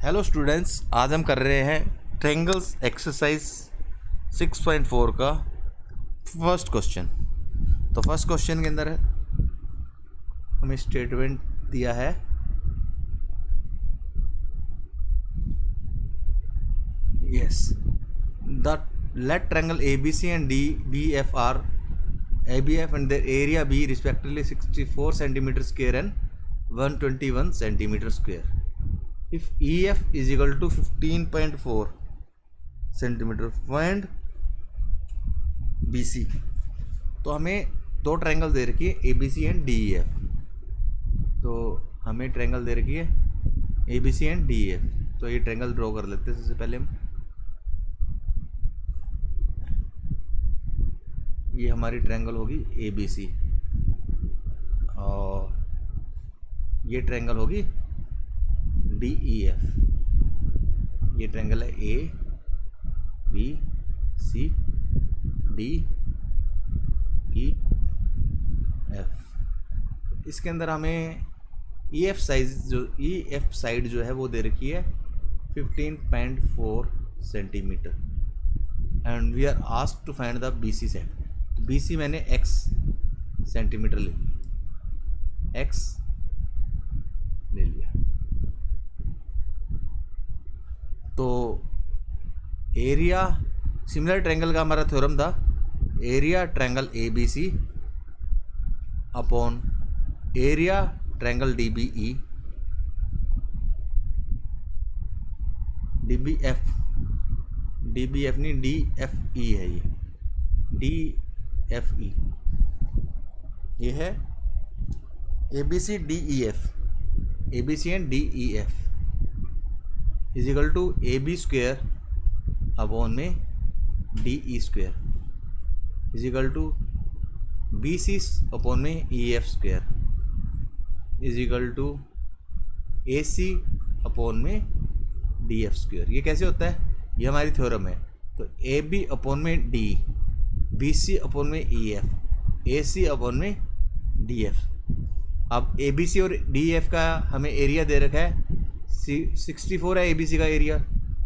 Hello students, आज हम कर रहे हैं ट्रायंगल्स एक्सरसाइज 6.4 का फर्स्ट क्वेश्चन। तो फर्स्ट क्वेश्चन के अंदर हमें स्टेटमेंट दिया है yes the let triangle ABC and DBF are ABF and their area be respectively 64 centimeter square and 121 centimeter square. If EF is equal to 15.4 centimeter, find BC. तो हमें दो triangle दे रखी है ABC एंड DEF। तो हमें triangle दे रखी है ABC एंड DEF। तो ये ट्रायंगल ड्रॉ कर लेते हैं। सबसे पहले हम ये हमारी ट्रायंगल होगी ABC और ये ट्रायंगल होगी DEF। ये ट्रायंगल है ABC DEF। इसके अंदर हमें EF साइड जो है वो दे रखी है 15.4 centimetre and we are asked to find the BC side. तो BC मैंने x सेंटीमीटर ले लिया, x ले लिया। तो एरिया सिमिलर ट्रायंगल का हमारा थ्योरम था area triangle ABC upon area triangle DBF नहीं DFE है। ये DFE ये है ABC and DEF is equal to AB square upon में DE square is equal to BC upon में EF square is equal to AC upon में DF square. ये कैसे होता है? ये हमारी थ्योरम है। तो AB अपॉन में D, BC अपॉन में EF, AC अपॉन में DF। अब ABC और DEF का हमें एरिया दे रखा है 64 है ABC का एरिया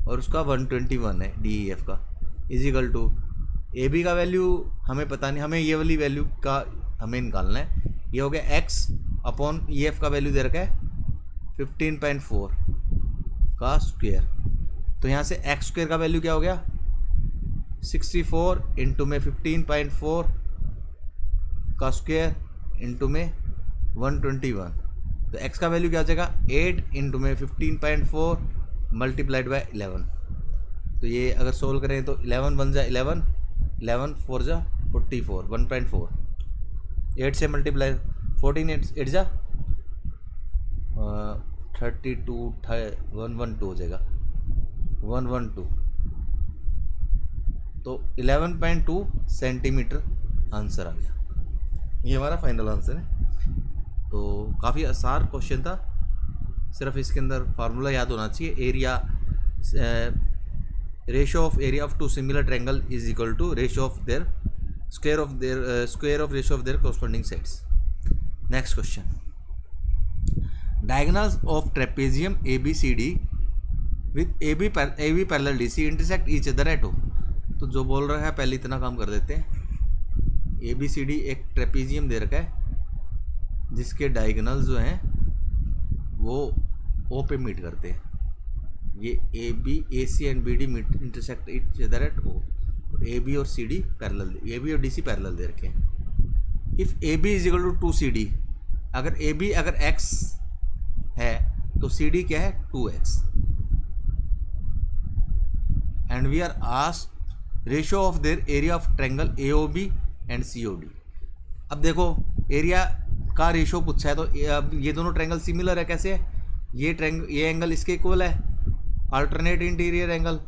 और उसका 121 है DEF का इज इक्वल टू AB का वैल्यू हमें पता नहीं, हमें ये वाली वैल्यू का हमें निकालना है। ये हो गया x अपॉन EF का वैल्यू दे रखा है 15.4 का स्क्वेयर। तो यहाँ से x स्क्वेयर का वैल्यू क्या हो गया 64 इंटू में 15.4 का स्क्वेयर इंटू में 121। तो x का वैल्यू क्या हो जाएगा 8 इंटू में 15.4 मल्टीप्लाइड बाय 11। तो ये अगर सोल्व करें तो 11 1 जा 11, 11 4 जा 44, 1.4 8 से मल्टीप्लाई 14 8 जा 32 112 हो जाएगा 112। तो 11.2 सेंटीमीटर आंसर आ गया। ये हमारा फाइनल आंसर है। तो काफ़ी आसान क्वेश्चन था, सिर्फ इसके अंदर फार्मूला याद होना चाहिए। Area ratio of area of two similar triangle is equal to ratio of their square of ratio of their corresponding sides. Next question, diagonals of trapezium ABCD with AB parallel DC intersect each other at O। तो जो बोल रहा है पहले इतना काम कर देते हैं। ABCD एक ट्रेपेजियम दे रखा है जिसके डायगोनल्स जो हैं वो O पे मीट करते हैं। ये AB AC and BD meet intersect each other at O और AB और CD पैरेलल, AB और DC पैरेलल दे रखे हैं। If AB is equal to 2CD, अगर AB अगर x है तो CD क्या है 2x and we are asked ratio of their area of triangle AOB and COD। अब देखो एरिया का रेशियो पूछा है तो अब ये दोनों ट्रायंगल सिमिलर है। कैसे है? ये एंगल इसके इक्वल है, अल्टरनेट इंटीरियर एंगल।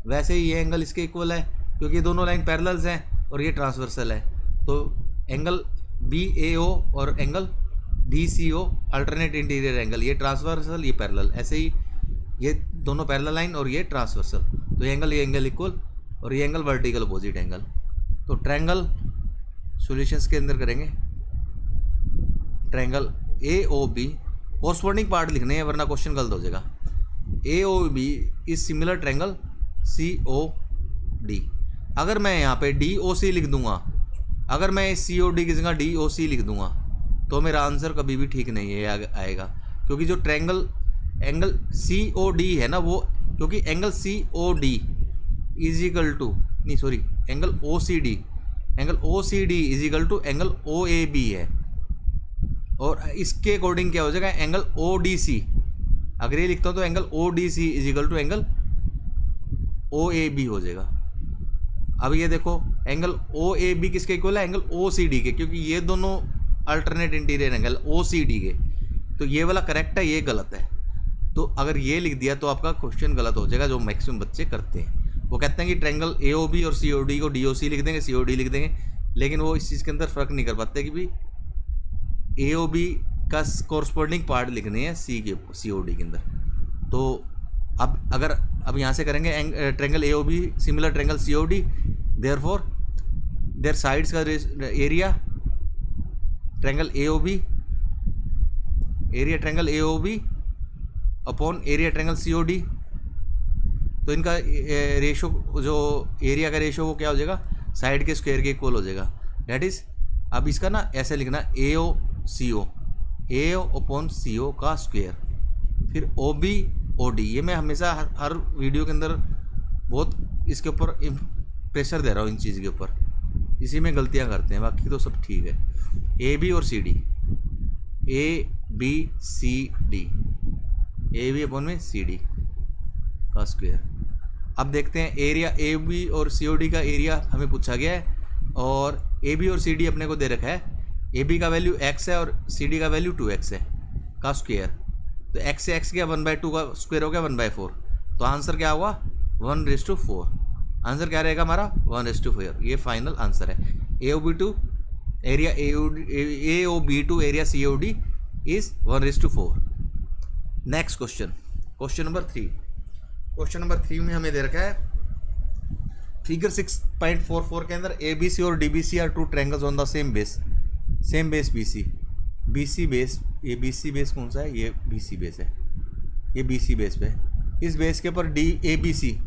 वैसे ही ये एंगल इसके इक्वल है क्योंकि ये दोनों लाइन पैरेलल्स हैं और ये ट्रांसवर्सल है। तो एंगल BAO और angle DCO alternate interior angle, ये ट्रांसवर्सल ये पैरेलल। ऐसे ही ये दोनों पैरेलल लाइन और ये ट्रांसवर्सल। तो ये एंगल इक्वल और ये एंगल वर्टिकल अपोजिट एंगल। तो ट्रायंगल सॉल्यूशंस के अंदर करेंगे ट्रायंगल AOB कॉरस्पॉन्डिंग पार्ट लिखने हैं वरना क्वेश्चन गलत हो जाएगा। A O B is similar triangle C O D. अगर मैं यहाँ पे डी ओ सी लिख दूंगा, अगर मैं सी ओ डी की जगह डी ओ सी लिख दूंगा तो मेरा आंसर कभी भी ठीक नहीं है आएगा, क्योंकि जो triangle angle C O D है ना वो, क्योंकि angle C O D is equal to, नहीं sorry, angle O C D, angle O C D is equal to angle O A B है, और इसके अकॉर्डिंग क्या हो जाएगा, एंगल ओ डी सी। अगर ये लिखता हूँ तो angle O D C is equal to angle O A B हो जाएगा। अब ये देखो एंगल ओ ए बी किसके इक्वल है, एंगल ओ सी डी के, क्योंकि ये दोनों alternate interior angle O C D के, तो ये वाला करेक्ट है, ये गलत है। तो अगर ये लिख दिया तो आपका क्वेश्चन गलत हो जाएगा, जो मैक्सिमम बच्चे करते हैं। वो कहते हैं कि ट्रायंगल ए ओ बी और सी ओ डी को डी ओ सी लिख देंगे, सी ओ डी लिख देंगे, लेकिन वो इस चीज़ के अंदर फ़र्क नहीं कर पाते कि भाई ए ओ बी का कोरस्पॉन्डिंग पार्ट लिखने हैं सी ओ डी के अंदर। तो अब यहाँ से करेंगे triangle A O B similar triangle C O D, therefore their sides का area triangle A O B, area triangle A O B upon area triangle C O D. तो इनका रेशो, जो एरिया का रेशो वो क्या हो जाएगा, side के स्क्वायर के इक्वल हो जाएगा। दैट इज़, अब इसका ना ऐसे लिखना ए ओ सी ओ, ए ओ अपॉन सी ओ का स्क्वायर, फिर ओ बी ओ डी। ये मैं हमेशा हर वीडियो के अंदर बहुत इसके ऊपर प्रेशर दे रहा हूँ इन चीज़ के ऊपर, इसी में गलतियाँ करते हैं, बाकी तो सब ठीक है। ए बी और C D, A B C D, A B upon में सी डी का स्क्वायर। अब देखते हैं एरिया ए बी और सी ओ डी का एरिया हमें पूछा गया है, और ए बी और सी डी अपने को दे रखा है, ए बी का वैल्यू x है और सी डी का वैल्यू 2x है का स्क्वायर। तो x से x गया 1/2 का स्क्वायर हो गया 1/4, तो आंसर क्या हुआ 1/4। आंसर क्या रहेगा हमारा 1/4, ये फाइनल आंसर है। A O B to area A O B to area C O D is 1/4। Next question, question number 3। Question number 3 में हमें दे रखा है फिगर 6.44 के अंदर ए बी सी और D B C are two triangles on the same base B C. B C base, ये B C base कौन सा है, ये बी सी बेस है, ये बी सी बेस पे, इस बेस के ऊपर डी ए बी सी,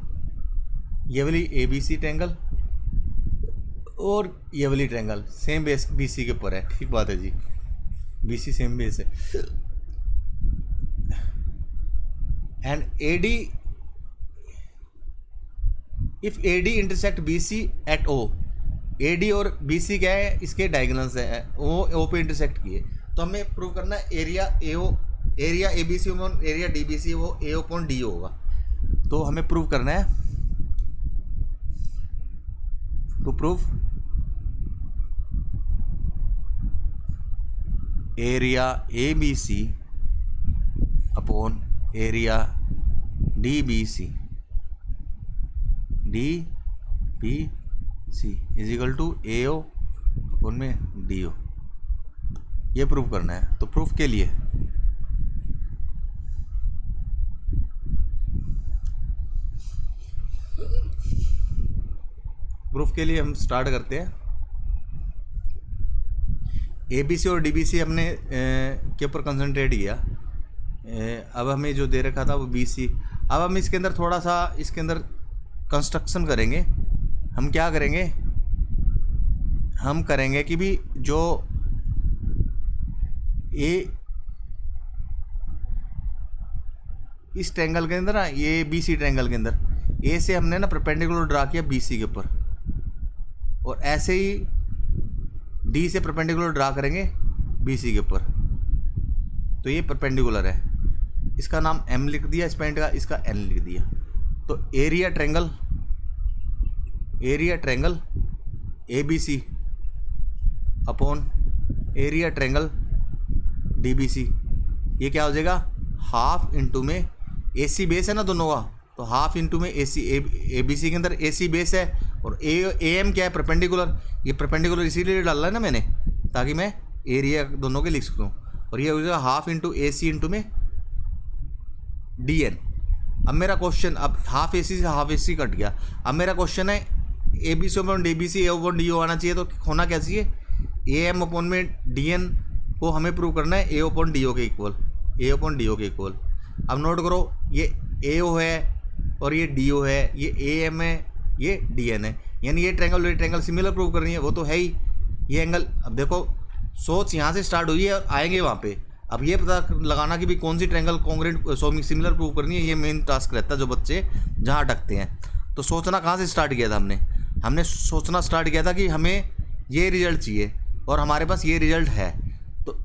ये वाली ए बी सी ट्रायंगल और ये वाली triangle same base B C के ऊपर है। ठीक बात है जी, बी सी सेम बेस है। And A D, if A D intersect B C at O, A D और बी सी क्या है, इसके डायगोनल्स है, वो ओ पे इंटरसेक्ट किए, तो हमें प्रूव करना है area A O, area A B C upon area D B C वो ए ओ अपॉन डी होगा। तो हमें प्रूव करना है, to prove area A B C upon area D B C is equal to A O upon में D O, ये prove करना है। तो प्रूफ के लिए हम स्टार्ट करते हैं। ए बी सी और डी बी सी हमने के ऊपर कंसंट्रेट किया। अब हमें जो दे रखा था वो बी सी। अब हम इसके अंदर थोड़ा सा इसके अंदर कंस्ट्रक्शन करेंगे। हम क्या करेंगे, हम करेंगे कि भी जो ए इस ट्रायंगल के अंदर ना, ये बी सी ट्रायंगल के अंदर ए से हमने ना परपेंडिकुलर ड्रा किया बी सी के ऊपर, और ऐसे ही डी से परपेंडिकुलर ड्रा करेंगे बी सी के ऊपर। तो ये परपेंडिकुलर है, इसका नाम एम लिख दिया इस पॉइंट का, इसका एन लिख दिया। तो area triangle A B C upon area triangle D B C, ये क्या हो जाएगा, हाफ इंटू में ए सी बेस है ना दोनों का, तो हाफ इंटू में ए सी, ए बी सी के अंदर ए सी बेस है और ए एम क्या है, परपेंडिकुलर। ये परपेंडिकुलर इसीलिए डाला है ना मैंने, ताकि मैं एरिया दोनों के लिख सकूँ। और ये हो जाएगा हाफ इंटू ए सी इंटू में डी एन। अब मेरा क्वेश्चन, अब हाफ ए सी से हाफ ए सी कट गया। अब मेरा क्वेश्चन है A B C upon D B C, A upon D O आना चाहिए। तो होना क्या चाहिए, ए एम अपॉन में डी एन को हमें प्रूव करना है ए अपॉन डी ओ के इक्वल, ए अपॉन डी ओ के इक्वल। अब नोट करो, ये AO है और ये DO है, ये AM है, ये DN है, यानी ये ट्रायंगल सिमिलर प्रूव करनी है, वो तो है ही। ये एंगल, अब देखो सोच यहाँ से स्टार्ट हुई है और आएंगे वहाँ पे। अब ये पता लगाना कि भी कौन सी ट्रायंगल कॉन्ग्रेंट सिमिलर प्रूव करनी है, ये मेन टास्क रहता है जो बच्चे जहाँ अटकते हैं। तो सोचना कहाँ से स्टार्ट किया था हमने सोचना स्टार्ट किया था कि हमें ये रिजल्ट चाहिए और हमारे पास ये रिजल्ट है, तो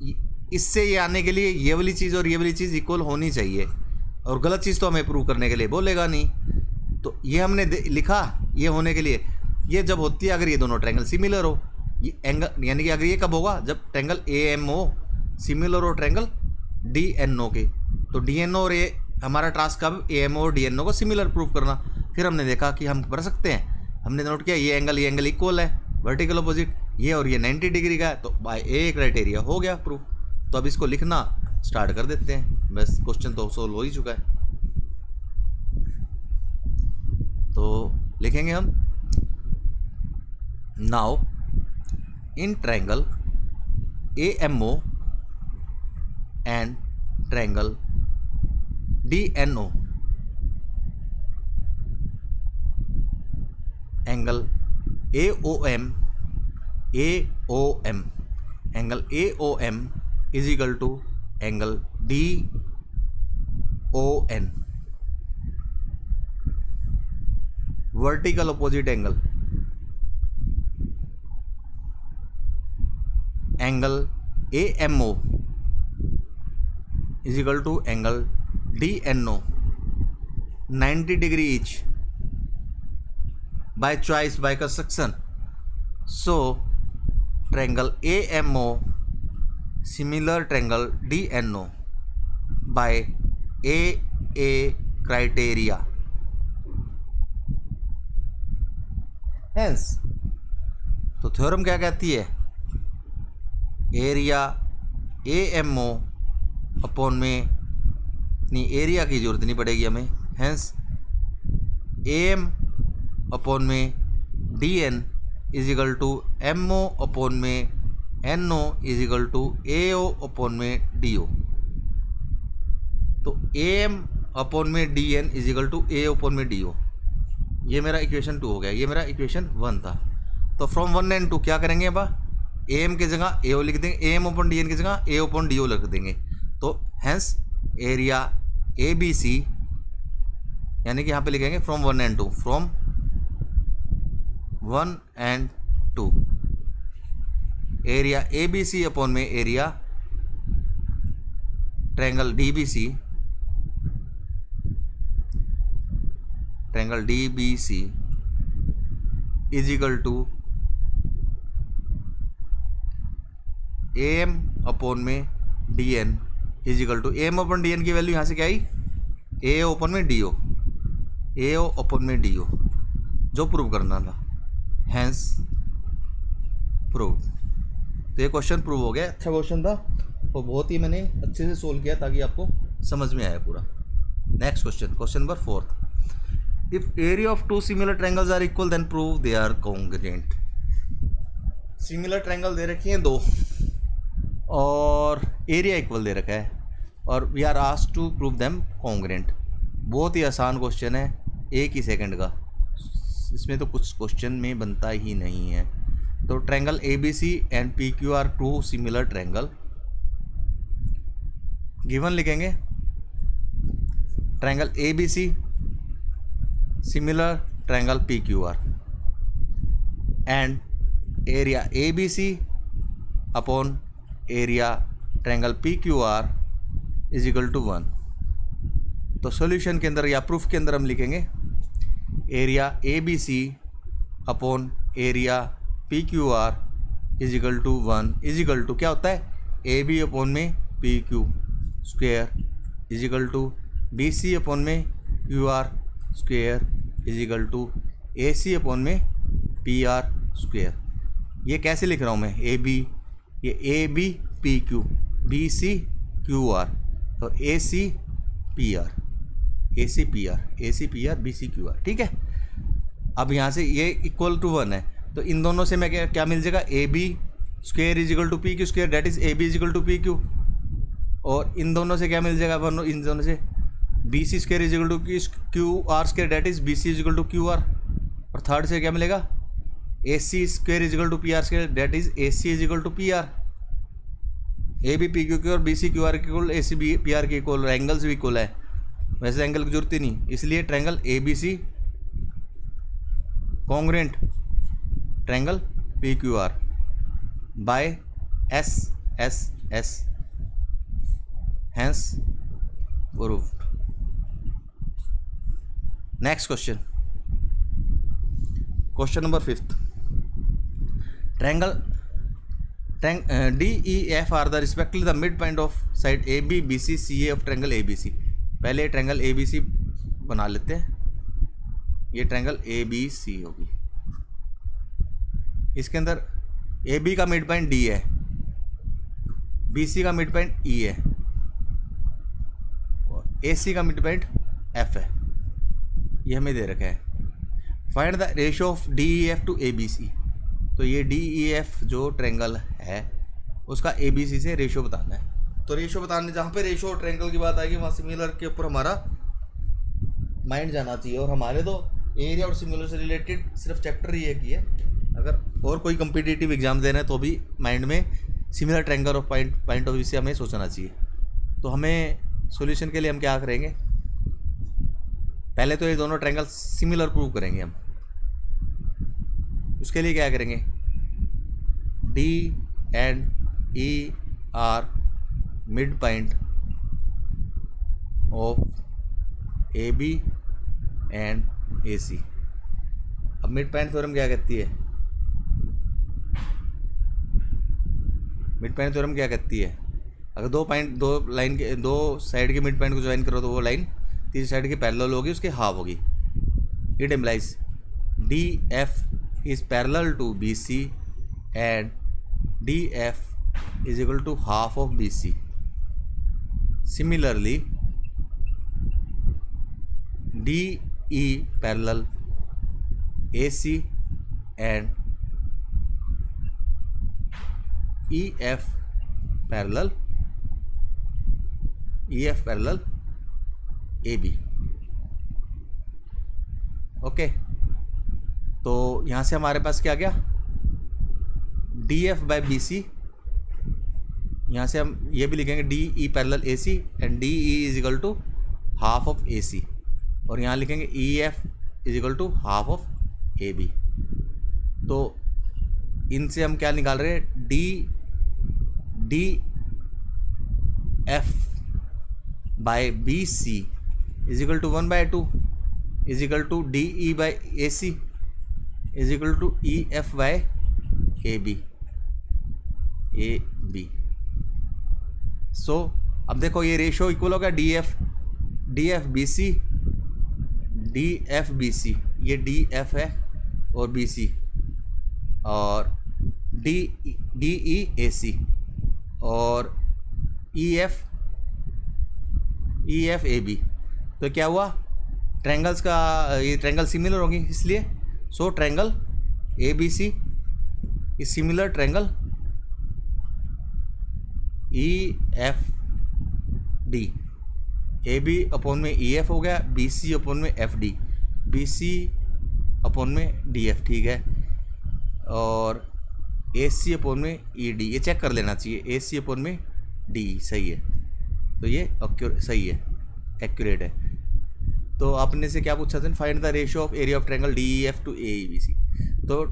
इससे ये आने के लिए ये वाली चीज़ और ये वाली चीज़ इक्वल होनी चाहिए, और गलत चीज़ तो हमें प्रूव करने के लिए बोलेगा नहीं। तो ये हमने लिखा ये होने के लिए, ये जब होती है अगर ये दोनों ट्रायंगल सिमिलर हो, ये एंगल, यानी कि अगर ये कब होगा, जब ट्रायंगल AMO सिमिलर हो ट्रायंगल DNO के। तो DNO और ये हमारा टास्क कब AMO और DNO को सिमिलर प्रूव करना। फिर हमने देखा कि हम कर सकते हैं, हमने नोट किया ये एंगल इक्वल है, वर्टिकल अपोजिट, ये और ये 90 डिग्री का है, तो बाय A क्राइटेरिया हो गया प्रूफ। तो अब इसको लिखना स्टार्ट कर देते हैं, बस क्वेश्चन तो सोल्व हो ही चुका है। तो लिखेंगे हम, now in triangle AMO and triangle DNO, angle AOM angle AOM is equal to angle DON, vertical opposite angle. Angle AMO is equal to angle DNO 90 degree each by choice by construction. So triangle AMO similar triangle DNO by AA criteria. Hence तो theorem क्या कहती है, area AMO upon में नहीं, area की जरूरत नहीं पड़ेगी हमें, हैंस AM अपॉन में DN is equal to MO upon में NO is equal to AO upon में DO। तो AM अपॉन में DN is equal to AO upon में DO, ये मेरा इक्वेशन 2 हो गया, ये मेरा इक्वेशन 1 था। तो फ्रॉम 1 एंड 2 क्या करेंगे, अब AM की जगह AO लिख देंगे, AM अपॉन DN की जगह AO अपॉन DO लिख देंगे। तो हैंस एरिया ABC, यानी कि यहाँ पे लिखेंगे from 1 and 2, from 1 and 2 area ABC upon में area triangle DBC, triangle DBC is equal to AM upon में DN is equal to AM upon DN की वैल्यू यहाँ से क्या आई, AO अपॉन में DO, AO अपॉन में DO जो प्रूव करना था, हैंस प्रूव। तो ये क्वेश्चन प्रूव हो गया, अच्छा क्वेश्चन था और बहुत ही मैंने अच्छे से सोल्व किया ताकि आपको समझ में आया पूरा। Next question, question number 4, if area of 2 similar triangles are equal then prove they are congruent. Similar triangle दे रखी हैं 2 और एरिया इक्वल दे रखा है और we are asked to prove them congruent. बहुत ही आसान क्वेश्चन है, 1 ही सेकंड का, इसमें तो कुछ क्वेश्चन में बनता ही नहीं है। तो triangle ABC and PQ R 2 similar triangle, given लिखेंगे triangle ABC similar triangle PQR and area ABC upon area triangle PQR is equal to 1। तो सॉल्यूशन के अंदर या प्रूफ के अंदर हम लिखेंगे area ABC upon area PQR is equal to 1 is equal to क्या होता है, AB अपॉन में PQ square is equal to BC upon में QR square is equal to AC upon में PR स्क्वेयर। ये कैसे लिख रहा हूँ मैं, AB, ये AB PQ, BC QR और AC PR, AC PR, AC PR, BC QR, ठीक है। अब यहाँ से ये इक्वल टू 1 है, तो इन दोनों से मैं क्या मिल जाएगा, AB square is equal to PQ square, that is AB is equal to PQ, और इन दोनों से क्या मिल जाएगा, इन दोनों से B C square is equal to Q R square, that is B C is equal to Q R. और थर्ड से क्या मिलेगा, A C square is equal to P R square, that is A C is equal to P R. A B P Q की और B C Q R के equal, A C B P R के equal, angles भी equal है, वैसे angle की जरूरत ही नहीं, इसलिए triangle A B C congruent triangle P Q R by S S S, hence proved. Next question, question number 5th। Triangle D E F are the respectively the mid point of side A B B C C A of triangle A B C. पहले triangle A B सी बना लेते हैं, ये triangle A B सी होगी, इसके अंदर ए B का mid point D है, बी सी का मिड पॉइंट ई है, और ए सी का मिड पॉइंट एफ है, ये हमें दे रखा है। Find the ratio of D E F to A B C. तो ये डी ई एफ जो ट्रायंगल है उसका ए बी सी से रेशियो बताना है। तो रेशियो बताने, जहाँ पे रेशियो और ट्रायंगल की बात आएगी वहाँ सिमिलर के ऊपर हमारा माइंड जाना चाहिए। और हमारे तो एरिया और सिमिलर से रिलेटेड सिर्फ चैप्टर ही एक ही है, अगर और कोई कम्पिटिटिव एग्जाम दे रहे हैं तो भी माइंड में सिमिलर ट्रायंगल और पॉइंट ऑफ व्यू से हमें सोचना चाहिए। तो हमें सॉल्यूशन के लिए हम क्या करेंगे, पहले तो ये दोनों ट्रायंगल सिमिलर प्रूव करेंगे हम। उसके लिए क्या करेंगे, D and E are mid point of A B and A C. अब मिड पॉइंट थ्योरम क्या कहती है, मिड पॉइंट थ्योरम क्या कहती है, अगर दो साइड के मिड पॉइंट को ज्वाइन करो तो वो लाइन तीसरी साइड की पैरेलल होगी, उसके हाफ होगी। It implies D F is parallel to BC and DF is equal to half of BC. Similarly, DE parallel AC and EF parallel AB. Okay. तो यहाँ से हमारे पास क्या गया, D F by B C. यहाँ से हम ये भी लिखेंगे D E parallel A C and D E is equal to half of A C, और यहाँ लिखेंगे E F is equal to half of A B. तो इनसे हम क्या निकाल रहे हैं, D F by B C is equal to 1/2 is equal to D E by A C is equal to E F by A B. So अब देखो ये रेशियो इक्वल होगा डी एफ बी सी, ये D F है और B C, और D E ए C और E F A B. तो क्या हुआ, ट्रायंगल्स का ये ट्रायंगल सिमिलर होगी, इसलिए so triangle A B C is similar triangle E F D. A B upon में ई एफ हो गया, बी सी अपॉन में F D, B C upon में डी एफ, ठीक है, और ए सी अपॉन में ई डी। ये चेक कर लेना चाहिए, ए सी अपॉन में डी सही है, तो ये सही है, एक्यूरेट है। तो आपने से क्या पूछा था, find the ratio of area of triangle D E F to A B C. तो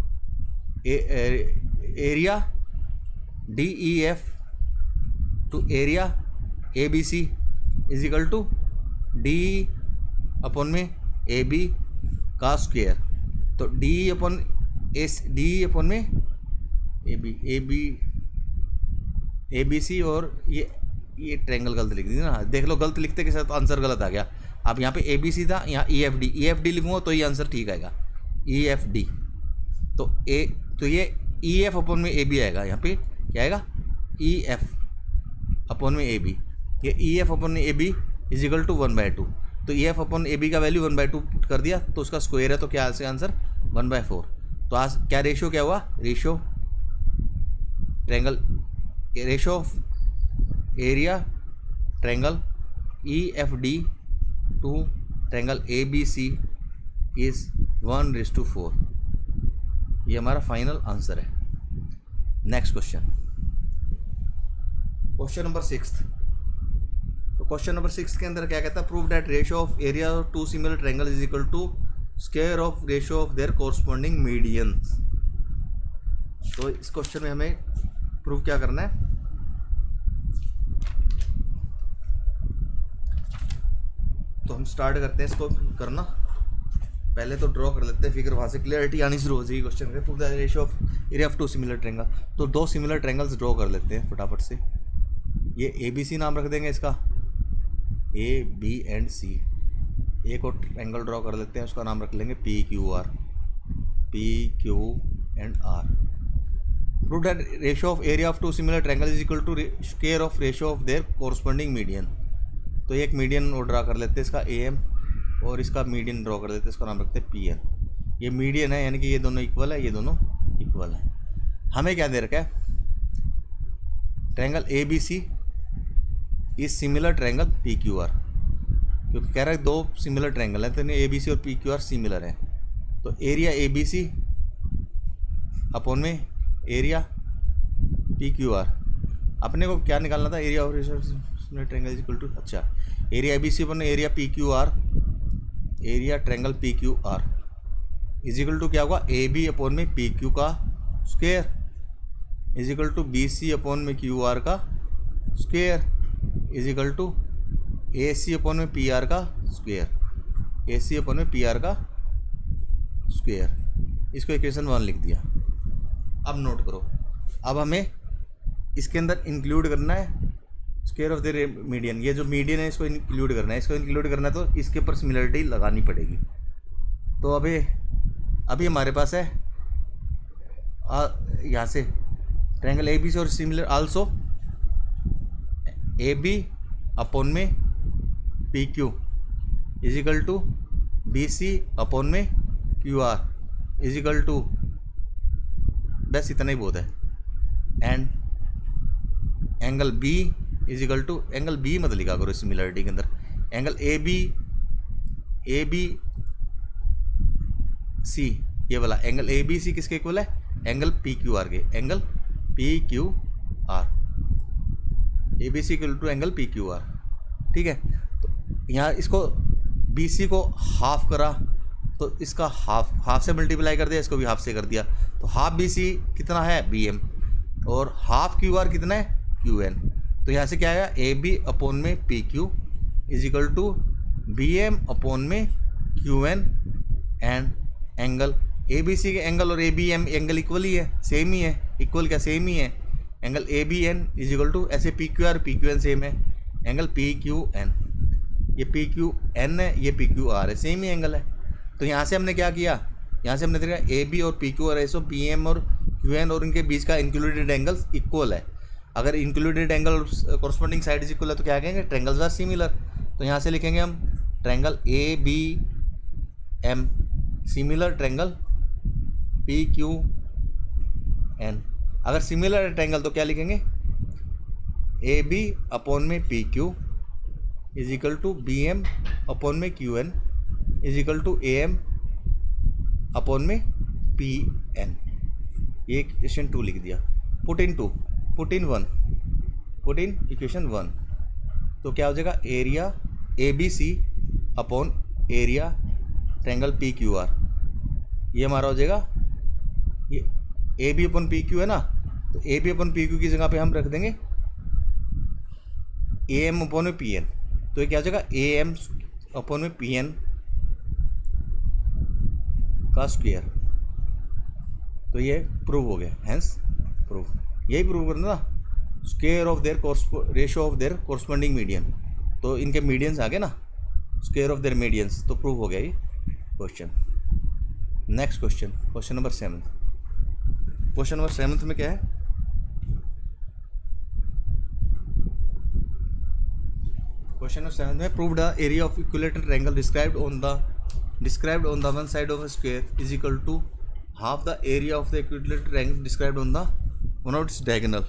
area D E F to area A B C is equal to D upon में ए बी का स्क्वायर। तो D upon में A B C, और ये triangle गलत लिख दी ना, देख लो गलत लिखते के साथ आंसर गलत आ गया। अब यहाँ पे ए बी सी था, यहाँ ई एफ डी लिखूँगा तो ये आंसर ठीक आएगा, ई एफ डी। तो ये ई एफ अपॉन में ए बी आएगा, यहाँ पे क्या आएगा, ई एफ अपॉन में ए बी। ये ई एफ अपॉन में A B is equal to 1/2। तो E F upon A B का वैल्यू 1/2 पुट कर दिया, तो उसका स्क्वायर है, तो क्या से आंसर 1/4। तो आज क्या रेशियो क्या हुआ, ratio triangle ratio of area triangle E F D to triangle ABC is 1:4। ये हमारा फाइनल आंसर है। Next question, question number 6। तो क्वेश्चन नंबर 6 के अंदर क्या कहता है, prove that ratio of area of two similar triangle is equal to square of ratio of their corresponding medians. तो इस क्वेश्चन में हमें प्रूव क्या करना है, तो हम स्टार्ट करते हैं इसको करना। पहले तो ड्रॉ कर लेते हैं फिगर, वहाँ से क्लियरिटी आनी शुरू हो जाएगी क्वेश्चन में। Prove the ratio of area of two similar triangle. तो दो सिमिलर ट्रायंगल्स ड्रॉ कर लेते हैं फटाफट से। ये ABC नाम रख देंगे इसका, A, B, C। एक और ट्रायंगल ड्रॉ कर लेते हैं, उसका नाम रख लेंगे PQR। Prove that ratio of area of two similar triangle is equal to square of ratio of their corresponding median. तो एक मीडियन और ड्रा कर लेते हैं इसका AM, और इसका मीडियन ड्रॉ कर देते हैं, इसका नाम रखते हैं PN। ये मीडियन है, यानी कि ये दोनों इक्वल है, ये दोनों इक्वल है। हमें क्या दे रखा है, triangle ABC is similar triangle PQR, क्योंकि कह रहा है दो सिमिलर ट्रायंगल है, तो ABC और PQR सिमिलर है। तो एरिया ABC अपॉन में एरिया PQR, अपने को क्या निकालना था, area of similar triangle is equal to, अच्छा, area ABC upon area PQR, area triangle PQR is equal to क्या होगा, AB अपॉन में PQ का square is equal to BC upon में QR का square is equal to AC upon में PR का square, AC upon में PR का स्क्वायर। इसको इक्वेशन 1 लिख दिया। अब नोट करो, अब हमें इसके अंदर इंक्लूड करना है स्क्वायर ऑफ द मीडियन। ये जो मीडियन है इसको इंक्लूड करना है, इसको इंक्लूड करना है, तो इसके ऊपर सिमिलरिटी लगानी पड़ेगी। तो अभी हमारे पास है यहाँ से ट्रायंगल ABC और सिमिलर आल्सो AB अपॉन में PQ is equal to BC upon में QR इज इक्वल टू, बस इतना ही बहुत है, and angle B is equal to, angle B मत लिखा करो सिमिलरिटी के अंदर, एंगल ABC ये वाला एंगल ABC किसके इक्वल है, एंगल PQR के, angle PQR, ABC equal to angle PQR। ठीक है, तो यहाँ इसको BC को हाफ करा, तो इसका हाफ से मल्टीप्लाई कर दिया, इसको भी हाफ से कर दिया, तो हाफ BC कितना है BM, और हाफ QR कितना है QN। तो यहाँ से क्या आएगा, AB अपॉन में PQ is equal to BM upon में QN, एंड एंगल ABC के एंगल और ABM एंगल इक्वल ही है, सेम ही है, इक्वल क्या सेम ही है, angle ABN is equal to, ऐसे PQR PQN सेम है, एंगल PQN, ये PQN है, ये PQR है, सेम ही एंगल है। तो यहाँ से हमने क्या किया, यहाँ से हमने देखा AB और PQ और ऐसो BM और QN और इनके बीच का इंक्लूडेड एंगल्स इक्वल है। अगर included angle corresponding side is equal है तो क्या कहेंगे, ट्रायंगल्स आर सिमिलर। तो यहाँ से लिखेंगे हम triangle ABM similar triangle PQN। अगर सिमिलर ट्रायंगल तो क्या लिखेंगे, AB अपॉन में PQ is equal to BM upon में QN is equal to AM upon में PN। ये इक्वेशन 2 लिख दिया। पुट इन इक्वेशन 1, तो क्या हो जाएगा, area ABC upon area triangle PQR, ये हमारा हो जाएगा, ये AB अपॉन PQ है ना, तो AB अपॉन PQ की जगह पे हम रख देंगे AM अपॉन में PN। तो ये क्या हो जाएगा, AM अपॉन में PN का स्क्वायर। तो ये प्रूव हो गया, हैंस प्रूव, यही प्रूव करना था, square of their ratio of their corresponding median. तो इनके मीडियंस आ गए ना, स्क्वायर ऑफ देयर मीडियंस, तो प्रूव हो गया ये question. Next question, question number 7। Question number 7 में क्या है, क्वेश्चन नंबर 7 में prove the area of equilateral triangle described on the one side of a square is equal to half the area of the equilateral triangle described on the one of its diagonal।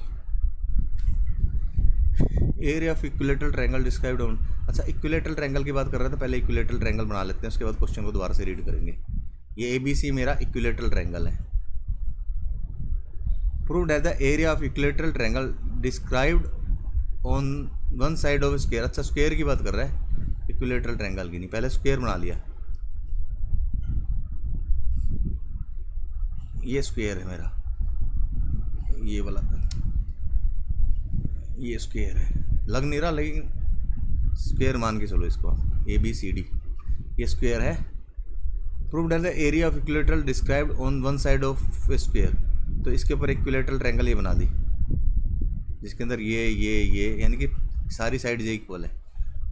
Area of equilateral triangle described on. अच्छा, equilateral triangle की बात कर रहे थे, पहले equilateral triangle बना लेते हैं, उसके बाद क्वेश्चन को दोबारा से रीड करेंगे। ये ABC मेरा इक्विलेटरल ट्रायंगल है। Prove that the area of equilateral triangle described on one side of square. अच्छा, स्क्वायर की बात कर रहा है, इक्विलेटरल ट्रायंगल की नहीं, पहले स्क्वायर बना लिया। ये स्क्वायर है मेरा, ये वाला, ये स्क्वायर है, लग नहीं रहा लेकिन स्क्वायर मान के चलो इसको, ABCD ये स्क्वायर है। Prove that the area of equilateral described on one side of square. तो इसके ऊपर इक्विलेटरल ट्रायंगल ये बना दी, जिसके अंदर ये यानी कि सारी साइड ये इक्वल है,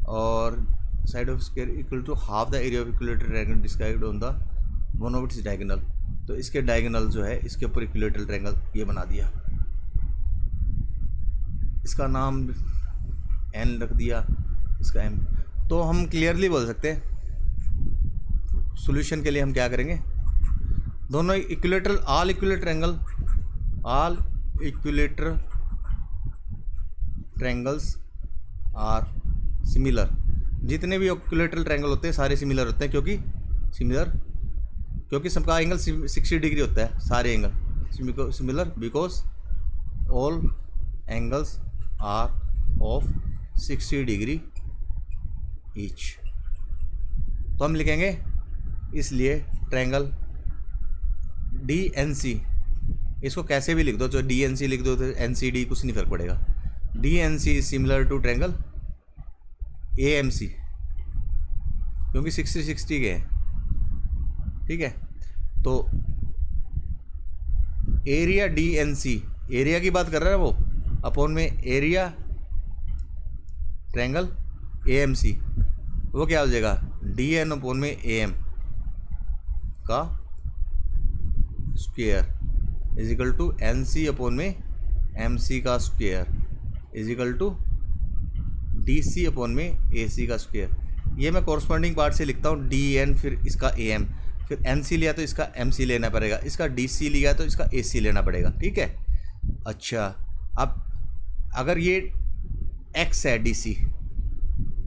और side of square equal to half the area of equilateral triangle described on the one of its diagonal. तो इसके डायगोनल जो है इसके ऊपर इक्विलेटरल ट्रायंगल ये बना दिया, इसका नाम N रख दिया, इसका M। तो हम क्लियरली बोल सकते हैं, सॉल्यूशन के लिए हम क्या करेंगे, दोनों equilateral, all equilateral triangles are similar. जितने भी इक्विलेटरल ट्रायंगल होते हैं सारे सिमिलर होते हैं, क्योंकि सबका एंगल 60 डिग्री होता है, सारे angle similar because all angles are of 60 degree each. तो हम लिखेंगे इसलिए ट्रायंगल DNC, इसको कैसे भी लिख दो, जो DNC लिख दो तो NCD कुछ नहीं फर्क पड़ेगा। DNC is similar to triangle AMC, क्योंकि 60-60 के हैं, ठीक है। तो एरिया DNC, एरिया की बात कर रहा है वो, अपॉन में एरिया ट्रायंगल AMC, वो क्या हो जाएगा, DN अपॉन में AM का square is equal to NC अपॉन में MC का square is equal to DC अपॉन में AC का स्क्वायर। ये मैं कॉरस्पॉन्डिंग पार्ट से लिखता हूँ, DN फिर इसका AM, फिर NC लिया तो इसका MC लेना पड़ेगा, इसका DC लिया तो इसका AC लेना पड़ेगा, ठीक है। अच्छा, अब अगर ये X है DC,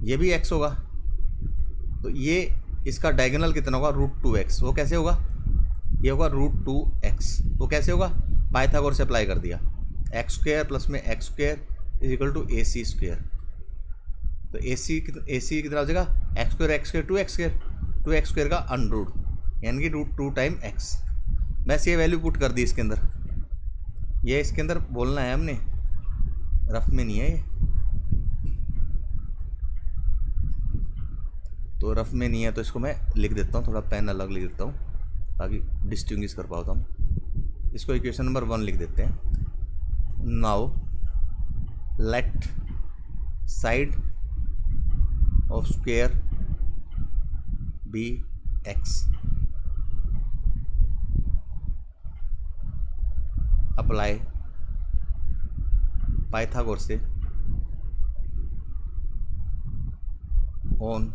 ये भी X होगा, तो ये इसका डायगोनल कितना होगा, √2x। वो कैसे होगा, ये होगा √2x। वो कैसे होगा, पाइथागोरस से अप्लाई कर दिया, x² प्लस में x² is equal to AC²। तो AC कितना हो जाएगा, x² 2x² का अंडरूट, यानी कि √2 टाइम x। बस ये वैल्यू पुट कर दी इसके अंदर, ये इसके अंदर बोलना है हमने, रफ में नहीं है ये, तो रफ में नहीं है तो इसको मैं लिख देता हूँ, थोड़ा पेन अलग लिख देता हूँ ताकि डिस्टिंग्विश कर पाता हूँ। इसको इक्वेशन नंबर 1 लिख देते हैं। Now let side of square be x। Apply Pythagoras से on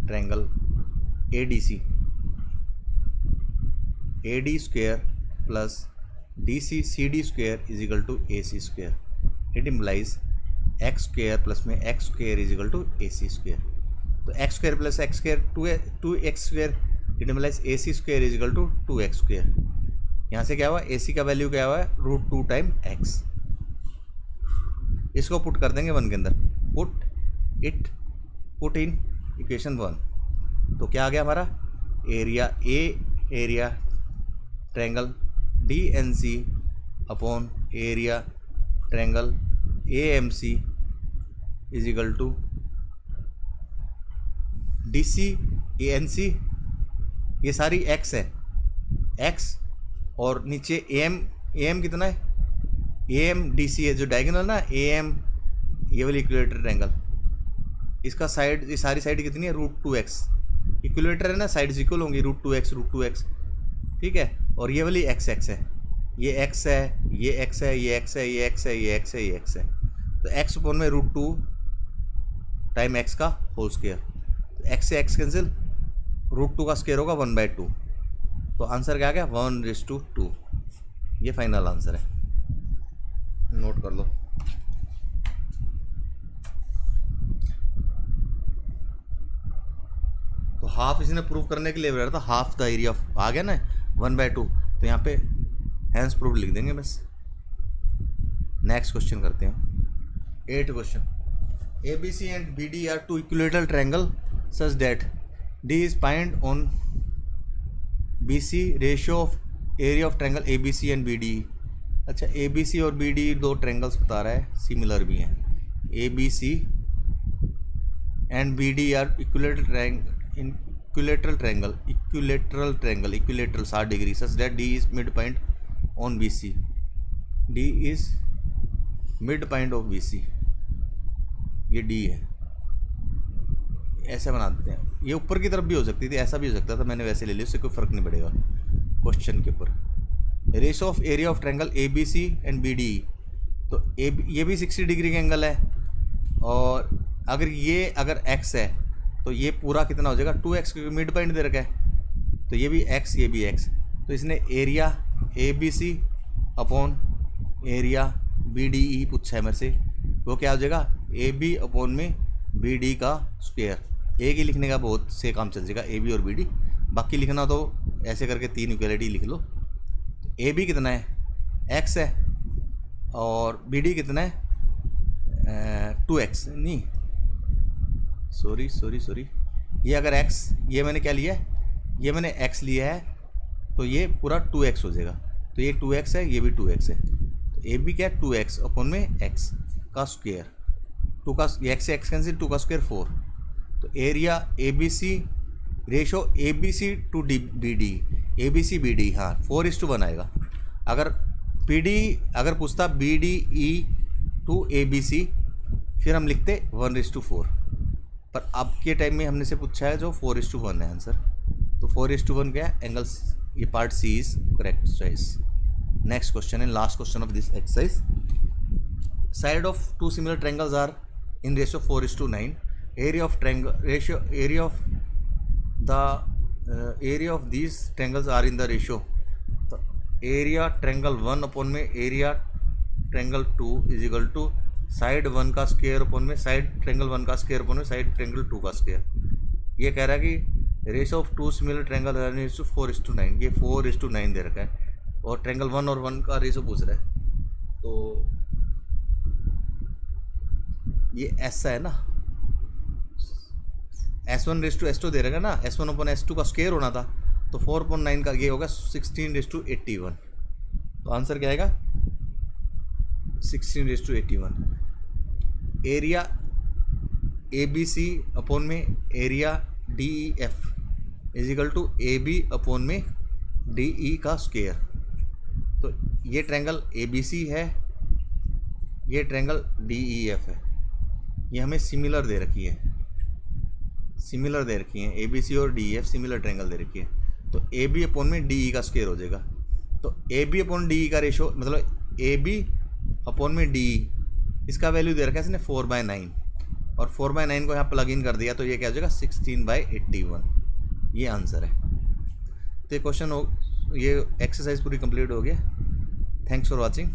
triangle ADC, AD square plus DC CD square is equal to AC square. It implies x square plus में x square is equal to AC square. तो x square plus x square 2x square, it implies AC square is equal to 2x square. यहाँ से क्या हुआ, AC का value क्या हुआ है, √2 टाइम x। इसको पुट कर देंगे 1 के अंदर, पुट इन इक्वेशन 1। तो क्या आ गया हमारा, area triangle DNC upon area triangle AMC is equal to DC ANC, ये सारी x है, x और नीचे AM कितना है, AM DC है जो डायगोनल ना, AM ये वाली इक्विलेटरल ट्रायंगल, इसका साइड, ये सारी साइड कितनी है, √2x। इक्विलेटर है ना, साइड्स इक्वल होंगी, √2x, ठीक है। और ये वाली x है, ये x है, ये x है, ये x है, ये x है, ये x है, ये x है। तो x अपॉन में √2 टाइम x का होल स्क्वायर। तो x से x कैंसिल, √2 का स्क्वायर होगा 1/2। तो आंसर क्या आ गया, 1:2। ये फाइनल आंसर है, नोट कर लो। तो हाफ इसने प्रूव करने के लिए बोला था, हाफ द एरिया ऑफ आ गया ना 1/2, तो यहाँ पे हैंस प्रूव लिख देंगे बस। नेक्स्ट क्वेश्चन करते हैं। 8 question. ABC and BD are two equilateral triangle such that D is point on BC, ratio of area of triangle ABC and BD। अच्छा, ABC और BD दो ट्रायंगल्स बता रहा है, सिमिलर भी हैं। ABC and BD are equilateral triangle 60 degree such that D is midpoint on BC। D is midpoint of BC, ये D है। ऐसे बना देते हैं, ये ऊपर की तरफ भी हो सकती थी, ऐसा भी हो सकता था, मैंने वैसे ले लिया, उससे कोई फ़र्क नहीं पड़ेगा क्वेश्चन के ऊपर। Ratio of area of triangle ABC and BD, तो ये भी 60 डिग्री का एंगल है, और अगर x है तो ये पूरा कितना हो जाएगा 2x, क्योंकि मिड पॉइंट दे रखा है, तो ये भी x ये भी x। तो इसने area ABC upon area BDE पूछा है मेरे से, वो क्या हो जाएगा AB अपॉन में BD का स्क्वायर। एक ही लिखने का बहुत से काम चल जाएगा, AB और BD। बाकी लिखना तो ऐसे करके 3 इक्वलिटी लिख लो। AB कितना है x है, और BD कितना है 2x, नहीं सॉरी, ये अगर x, ये मैंने क्या लिया है, ये मैंने x लिया है, तो ये पूरा 2x हो जाएगा। तो ये 2x है, ये भी 2x है, तो AB क्या है 2x अपॉन में x का स्क्वायर। 2 का x से x कैंसिल, 2 का स्क्वायर 4। तो area ABC, ratio ABC to BD, ABC BD, हाँ 4:1 आएगा। अगर अगर पूछता BDE टू ABC, फिर हम लिखते 1:4, पर अब के टाइम में हमने से पूछा है जो 4:1 है आंसर, तो 4:1 क्या है एंगल्स, ये part C is correct choice. Next question and last question of this exercise. Side of 2 similar triangles are in ratio 4:9, area of these triangles are in the ratio, तो area triangle 1 अपॉन में area triangle 2 is equal to side 1 का square अपॉन में side triangle 1 का square अपॉन में side triangle 2 का स्क्वायर। ये कह रहा है कि रेशियो ऑफ 2 सिमिलर ट्रायंगल 4:9, ये 4:9 दे रखा है, और ट्रायंगल 1 और 1 का रेशियो पूछ रहा है, तो ये ऐसा है ना, S1:S2 दे रहेगा ना, S1 अपॉन S2 का स्क्वायर होना था, तो 4/9 का ये होगा 16:81। तो आंसर क्या आएगा 16:81। एरिया ABC अपॉन में area DEF is equal to AB upon में DE का स्क्वायर। तो ये ट्रायंगल ABC है, ये ट्रायंगल DEF है, ये हमें सिमिलर दे रखी है, ABC और DEF सिमिलर ट्रायंगल दे रखी है, तो AB अपॉन में DE का स्क्वायर हो जाएगा। तो AB अपॉन DE का रेशो, मतलब AB अपॉन में DE, इसका वैल्यू दे रखा है इसने 4/9, और 4/9 को यहाँ प्लग इन कर दिया, तो ये क्या हो जाएगा 16/81, ये आंसर है। तो ये क्वेश्चन ये एक्सरसाइज पूरी कंप्लीट हो गया। Thanks for watching.